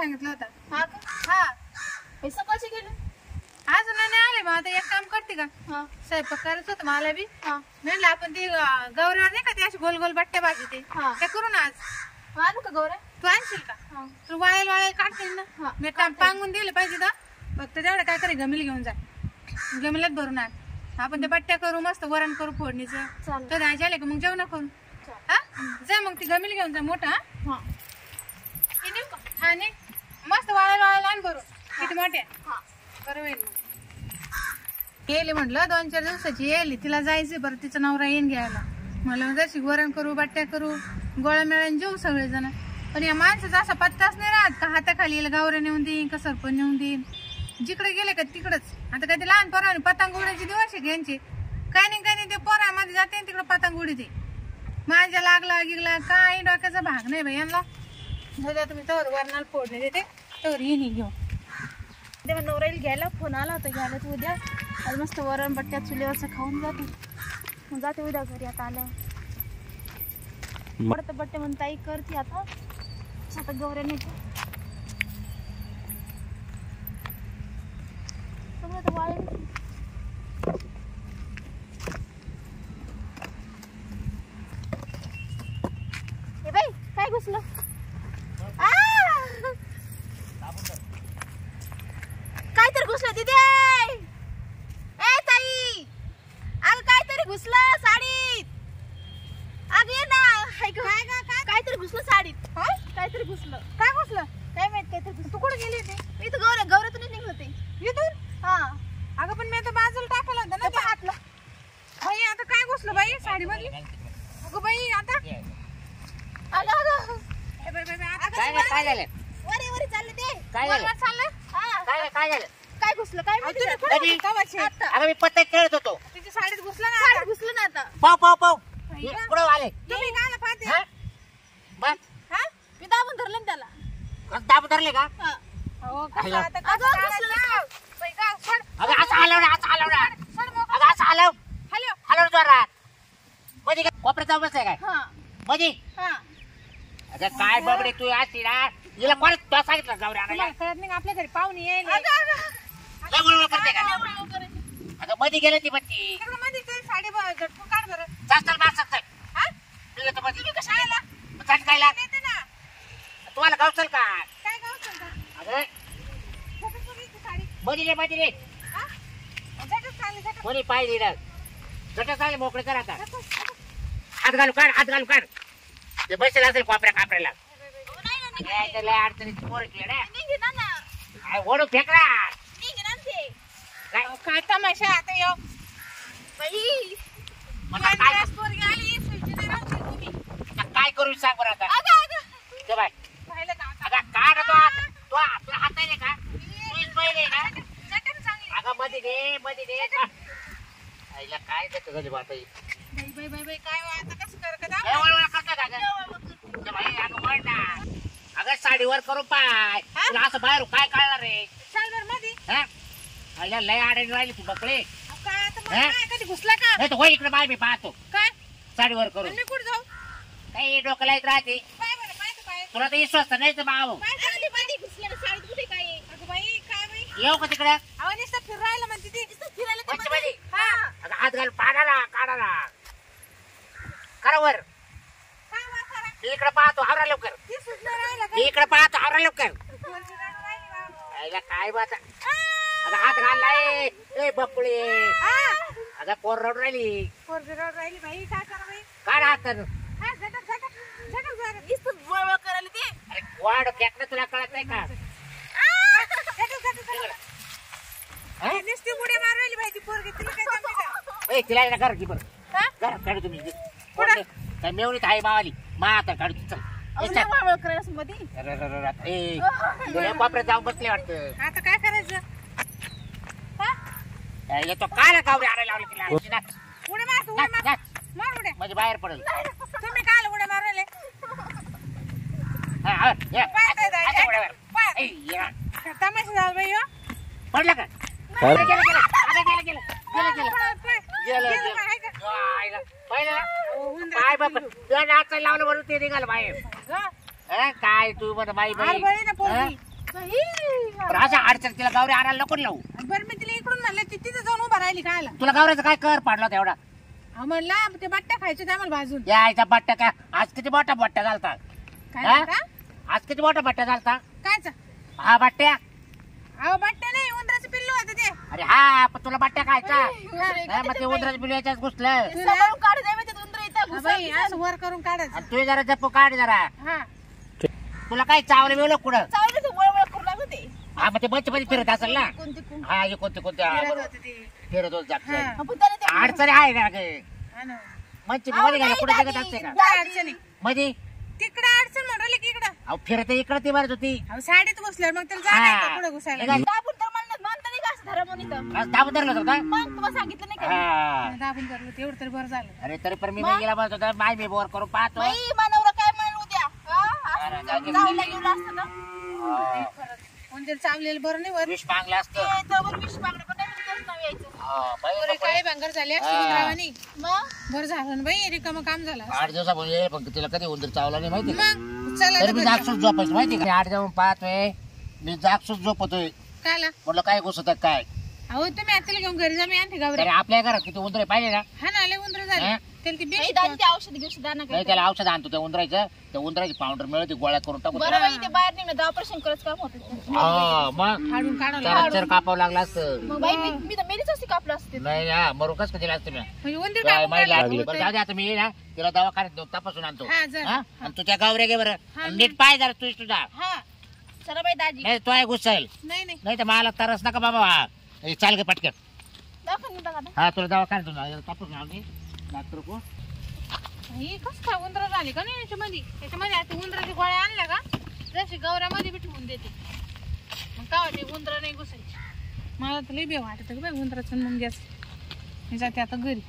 सांगितलं होतं. हा का? हा पैसा कसे गेले? अजून नाही आले. मग आता एक काम करते का, हा स्वयंपाक करायचं होतं मला बी. हा म्हणलं आपण ती गौरीवर नाही का ती अशी गोल गोल बट्ट्या भाजी ते हा. ते करू ना आज. आणू का गौऱ्या? तू आणशील का? हा तू वाळेल काढतील ना. हा, मी काम पांगून दिलं पाहिजे ना. फक्त तेवढं काय करे गमिल घेऊन जा. गमिलात भरून आण. आपण ते बट्ट्या करू, मस्त वरण करू फोडणीचं. चालेल. तो दाजी आले का मग जेवण करू. हा जा मग ती गमिल घेऊन जा मोठा. हा हे नेऊ का? हा ने मस्त वाळेल आण भरून. किती मोठे हा बरं होईल. मग गेली म्हटलं 2-4 दिवसाची येईल. तिला जायचं बरं, तिचा नवरा येईन घ्यायला. मला जशी वरण करू, बट्ट्या करू, गोळ्या मिळून जेऊ सगळेजण. पण या माणसाचा असा पत्ताच नाही राहत का हाताखाली गावरे नेऊन देईन का सरपण नेऊन देईन. जिकडे गेले का तिकडच. आता काय ते लहान पोराने पतंग उडायचे दिवस आहे यांचे. काय नाही ते पोरामध्ये जाते तिकडे पतंग उडीते. माझ्या लागला गिगला काही डोक्याचा भाग नाही बाई यांना. दादा तुम्ही तवर वरणाला फोडणे देते तवर येईन घेऊन. तेव्हा नवराईल घ्यायला फोन आला होता. घ्यायला तू उद्या आज मस्त वरण बट्ट्या चुलीवरचं खाऊन जाते. मग जाते उद्या घरी आता आल्यावर. पडतं बट्टे म्हणून ताई करते आता. आता गौऱ्या नेते सगळं तर वाळेल. हे बाई काय घुसलं? काहीतरी घुसलं तिथे. ए ताई अगं काहीतरी घुसलं साडीत. अगं ये ना. काहीतरी घुसलं साडीत. काहीतरी घुसलं. काय घुसलं काय माहित काहीतरी घुसलं. तू कुठे गेली होती? मी तर गौऱ्यातूनच निघत होते. इथून? हा अगं पण मी आता बाजूला टाकलं होतं ना ते हातलं. बाई आता काय घुसलं बाई साडी मध्ये? अगं बाई आता अगं अगं ए बाई आता काय झालं? वरे चालले ते. काय वरवर झालं? चाललं. हा काय झालं? काय घुसलं काय माहिती. तुम्ही कुठे होते कवाची? आता अगं मी पत्ते खेळत होतो. तिच्या साडीत घुसलं ना साडी आता. घुसलं ना आता. पाव बाई गं. पुढं आले. तुम्ही काय पाहते? हा? बस हा? मी दाबून धरलं ना त्याला. दाब धरले का? हा हो कसं अगं. आता अगं, कसं घुसलं काढायचं? ना. बाई गं, सोड. अगं असं हलव ना. सोड मोकळं. अगं असं हलव हॅलो जोरात. मध्ये काय कोपऱ्यात जाऊ बसलाय काय? हा मध्ये हा अगं काय बबडे तू असती ना. हिला कोण तुला सांगितलं जाऊ रे आणायला? तुम्हाला कळत नाही का आपल्या घरी पाहुणे यायले. अगं अगं लय गोळगोळ करते का? एवढं करायचं. अगं मध्ये गेलं ती बत्ती. तिकडं मध्ये ते साडी झटकून काढ बरं. चल मार सकत. हा? तुला तर मध्ये कशाला आला? चटकायला येते ना. तुम्हाला गावचल का? काय गाव चालतं? अगं झटक बघ इथे साडी. मध्ये रे हा? झटक चांगली झटक. कोणी पाहिजे ना जटा चांगले मोकळे कर आता. झटक. हात घालू काढ. ते बसेल असेल कापऱ्याला. अहो, नाही ना, नाही. यायचं लय अडचणीची पोरं केलं. निघे ना ना. काय ओढू फेकला निघे ना ते. काय अहो, काय तमाशा आता यो. बाई मला काय गॅस पोरगी आली, सुईची नाही राहू शकत तुम्ही. आता काय करू सांग बरं आता. अगं अगं ते बाय पाहिलं का आता? अगं काय ना तुला हात नाही का? तूच पहिले ना. झटक चांगली. अगं मध्ये दे आईला काय देतो झाली बात बाई, काय हो, आता कसं कर का? वळवळ करतो का गं? ते बाई अगं वळ ना. अगं साडीवर करू पाय. तुला असं बाहेर काय कळणार रे? चल बरं मध्ये. हा आईला लय आडणी राहिली तू बकळे. अहो, काय आता मला हा? काय कधी घुसला का? नाही तर वय इकडे बाय मी पाहतो काय? साडीवर आणि करू. मी कुठं जाऊ? काही डोकं लाईत राहते पाय बरं, पाय तर पाय. तुला तर विश्वास नाही तर भाऊ. पाय तर. अगं, मध्ये घुसलं ना साडीत. कुठे काय आहे? अगं बाई, काय बाई? येऊ का तिकडे? अहो, नुसतं फिरून राहिलं म्हणते ती. फिरायला ते वरची मध्ये. मध्ये. हा. अगं हात घाल काढा करा वर. काय वर करा? मी इकडे पाहतो आवरा लवकर. ती सुटलं राहिलं का? मी इकडे पाहतो आवरा लवकर. वरची राहून राहिली बाबा. आईला काय बात. अगं हात घाललाय ए बकुळे. हा. अगं पोर रडून राहिली. पोरगी रडून राहिली बाई, काय करा बाई? काढ हात. हा, झटक जरा. नुसतं वळवळ करायला ते. अरे वाढ फेकणं तुला कळत नाही का? झटक. हा? नुसती उड्या मारून राहिली बाई ती पोरगी. तिला काय जमलं का? ए तिला एकदा घर की बरं. हा? घर काढू तुम्ही. कुठं? काय मेवणीत आहे मावाली मा आता काढू चल. अहो, ए, लय चल. वळवळ करायला असं मध्ये. ए तुला कोपऱ्यात जाऊन बसले वाटतं. आता काय करायचं? हा? येतो काय ना कावरी आणायला लावली तिला. नाच, उड्या मार तू, उड्या नाच, मार. नाच. मार उड्या. म्हणजे बाहेर पडेल. तुम्ही काय उड्या मारून राहिले? हा, हा, ये. पाय तर जाय. आता उड्या मार. पाय. ए, ये. तमाशा झाला बाई हो. पडलं का? काय? गेलं. अगं, गेलं. पाय. गेलं. गेलं का? आहे का? आईला. पाहिलं ना? होऊन काय बाबा तुला नाचायला लावलं म्हणून ते निघालं बाहेर. जा. हा, काय तू म्हणा बाई बाई. आरबळी ना पोरगी. पण अशा अडचण तिला गावरी आणायला नको लावू. बरं मी तिला इकडून म्हणलं ती तिथं जाऊन उभा राहिली काय तुला गावऱ्याचा काय कर पाडला होता एवढा? म्हणला ते बट्ट्या खायचे ते आम्हाला भाजून. यायचा बट्टा काय आज किती मोठा बट्टा घालता? काय हा? म्हणता? आज किती मोठा बट्टा घालता? कायचा? हा बट्ट्या. अहो बट्ट्या नाही उंदराचं पिल्लू होतं ते. अरे हा पण तुला बट्ट्या खायचा अरे, हा, मग ते उंदराच्या पिल्लू याच्यात घुसलं. सांभाळून काढू दे माहिती उंदर इथं हा बाई असं वर करून काढायचं. आणि तू जरा जप्पू काढ जरा. हा तुला काय चावलं मिळलं कुठं? चावलं तर वळवळ करू लागलं ते. हा मग ते बच्चे मध्ये फिरत असेल ना. कोणते कोण हा हे कोणते कोणते हा, फिरत बरोबर. होतं ते. फिरत होत जात हा. आपण त्याला ते अडचणी आहे ना गे हा ना. मंची अहो, मध्ये गेला नाही कुठे जगत दादी. असते का काय अडचणी मध्ये? तिकडं अडचण म्हणाली की इकडं. अहो फिरत इकडे ती मारत होती. अहो साडीत घुसल्यावर मग त्याला जाणार पुढे घुसायला. निघाली. दाबून तर म्हणत नाही का असं धरा म्हणून इथं. आज दाबून धरलं होतं का? मग तुम्हाला सांगितलं नाही का हा. दाबून धरलं तेवढं तरी बरं झालं. अरे तरी पण मी नाही गेला म्हणत होता माय मी बोर करून पाहतो. बाई मानवरा काय म्हणलं उद्या अरे, हा? जाऊ दे. जाऊला गेलं असतं ना हा. म्हणजे चावलेलं बरं नाही वर. विष मागलं असतं. ते जवळ विष मागणं पण नाही तिथंच नाव यायचं. हा, बाई, पोरी नको. काय भांगर झाली हा. शिवरावानी. मग बरं झालं ना बाई रिकामं काम झालं. 8 दिवसापासून येईल पण तिला कधी उंदीर चावला नाही माहिती का? मग चला तरी ना मी घरी जागसूच झोपायचं माहिती का? 8 जाऊन पाहतोय मी जागसूच झोपतोय. काला म्हटलं काय घुसत काय? अहो तुम्ही आत्याला घेऊन घरी जा मी आणते गावरे. तरी आपल्या घरात किती उंदरे पाहिजे ना? हा ना लय उंदर झाले. हा? त्याला ती बाई बेशी दादी ते औषध घेऊन आणा नाही त्याला औषध आणतो त्या उंदरायचं. त्या उंदराची पावडर मिळते गोळ्या करून टाकू. बरं बाई ते बाहेर निघणं ऑपरेशन करत काम होतं ते. हा मग फाडून काढावं त्याला चर कापावं लागलं असतं. मग बाई मी तर मेलीच असते कापलं असते नाही हा मरू कस दिला असतं मी. म्हणजे उंदीर काय कापून माहिती काढलं लागली. होतं. बरं जाऊ दे आता मी येईल ना तिला दवाखान्यात नेऊन तपासून आणतो. हा, जा. हा? आणि तू त्या गावऱ्या घे बरं. हा, आणि नीट पाय जरा तुझा. हा चला बाई दाजी नाही तो आहे घुसाईल. नाही नाही नाही तर मला तरस नका बाबा. हा. ए, चाल गे पटकन. दाखव ना दादा हा तुला दवाखान्यात तपासून आणली डॉक्टर को. ही कस काय उंदर झाली का नाही याच्यामध्ये आता उंदराची गोळ्या आणल्या का जशी गवऱ्यामध्ये बी ठेवून देते. मग काय वाटते उंदर नाही घुसायची. मला तर लई बे वाटत बाई उंदराचं मग गॅस. मी जाते आता घरी.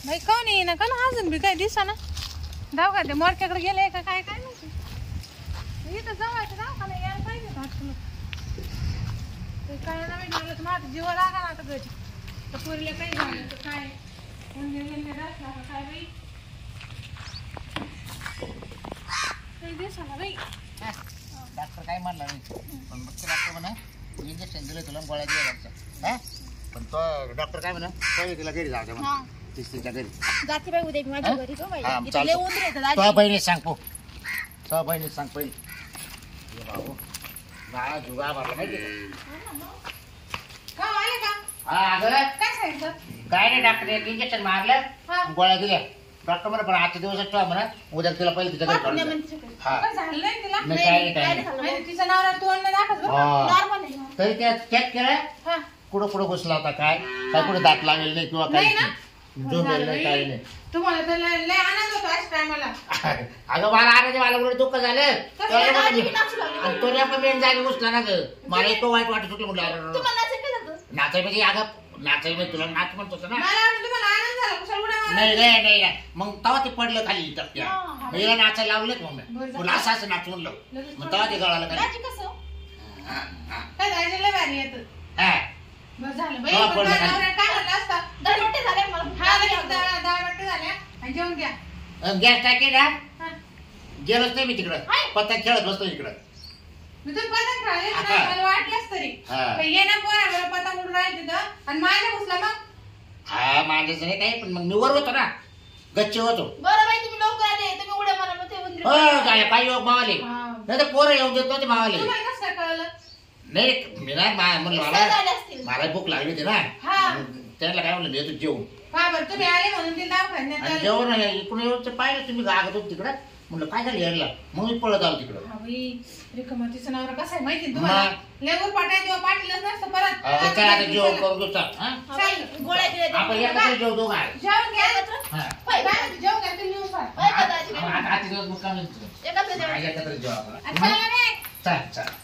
बाई कोण येईना का ना अजून बी काय दिसा ना. का ते मोडक्याकडे गेले का काय काय माहिती. इथं जवळचं दवाखाना यायला पाहिजे का वाटतं. ते काय ना बाई मला तर माझा जीव लागा ना आता घरी. तर पुरीला काही झालं तर काय असला का काय बाई काही दिसाना बाई. डॉक्टर काय म्हणला नाही पण मग ते डॉक्टर म्हणा इंजेक्शन दिलं तुला गोळ्या दिल्या. हा पण तो डॉक्टर काय म्हणा पहिले तिला घरी जाऊ दे म्हणा. तिच्या घरी जाते बाई उद्या मी माझ्या घरी गं बाई. हा, इथं लय चालतं. उंदर येतात तो दाजी. बहिणी सांग पो. तो बहिणी सांग पहिले. ये बाबू बाळा जुगा मारला माहिती का? का आले का हा अगं काय सांगितलं. काय नाही डॉक्टर एक इंजेक्शन मारलं हा. गोळ्या दिल्या. डॉक्टर म्हणा पण आजच्या दिवसात ठेवा म्हणा उद्या तिला पहिले तिच्या घरी पाठवून द्या काढून म्हणजे द्या. तिच्याकडे. हा काय झालं नाही तिला. नाही काय नाही काय काय नाही. झालं आणि तिचं नवरा तोंड नाही दाखवत बरं. हा. नॉर्मल आहे ना. तरी त्या चेक केलं हा कुठं कुठं घुसला होता काय काय कुठे दात लागेल नाही किंवा काही नाही ना? झोप येईल नाही काही नाही. तुम्हाला तर लय आनंद होतो अशा टायमाला. अगं मला आणायचे मला कुठे दुःख झालं काय दाजी बी नाचू लागली. आणि तो आपण मेन जागी घुसला ना ग मला इतकं वाईट वाटत होतं म्हटलं अरे तुम्हाला नाचायला काय झालं? नाचाय म्हणजे अगं नाचाय म्हणजे तुला नाच म्हणत होतं ना. मला वाटलं तुम्हाला आनंद झाला कुशाल उड्या मारा. नाही नाही नाही नाही. मग तेव्हा ते पडलं खाली टप्प्या हा. हिला नाचायला लावलेत मग बरं मी झालं. तुला असं असं नाच म्हणलं मग तेव्हा ते गळाला खाली. दाजी कसं? काय जायचं लय भारी येतं. हा. बरं झालं बाई. तेव्हा पण पडलं माझ्या खाली. नवऱ्याने काय म्हणलं असतं. दरवट्टे झाले मला. हा लगेच डाळ वाटतं झाल्या आणि जेवून घ्या. गॅस टाकी ना हा. गेलोच नाही मी तिकडं हाय. पत्ता खेळत बसतो इकडं. मी तर पतंग खेळले हा. ना, मला वाटलंच तरी. हा. पण ये ना पोरा मला पतंग उडून राहील तिथं आणि माझ्या घुसला मग. हा मांडायचं नाही काही पण मग मी वर होतो ना गच्ची होतो. बरं बाई तुम्ही लवकर आले तुम्ही उड्या मारा मग ते उंदीर हो काय पायी योग मावाले हा. नाही तर पोरं येऊन देत नव्हते मावाले. तुम्हाला कसं काय कळलं. नाही मी नाही म्हणलं सहज मला आले असतील. मला भूक लागली होती ना हा. त्याला काय म्हणलं मी येतो जेवून का बरं तुम्ही आले म्हणून ते दवाखान्यात आणि आले. जेवण इकडून येऊन पाहिलं तुम्ही गागत होत तिकडं म्हणलं काय झालं यायला मग मी पळत आलो तिकडं. हा बाई, रिकामा तिचा नवरा कसा आहे माहिती आहे तुम्हाला. लेवर पाटाय तेव्हा पाटीलच नसतं परत. त्याला आता जेवण करून देऊ चल, हा? हा बाई, गोळ्या दिल्या आपण त्या. एकत्र जेव दोघं आहे. जेवण घ्या. एकत्र? हा. काय म्हणते, जेवण घ्या तुम्ही येऊन पाहा. होय का दाजी? आजचे दिवस मुक्काम नाही तुझं. एकत्र जेवण. एकत्र जेव आपण. आणि चला रे. चल चल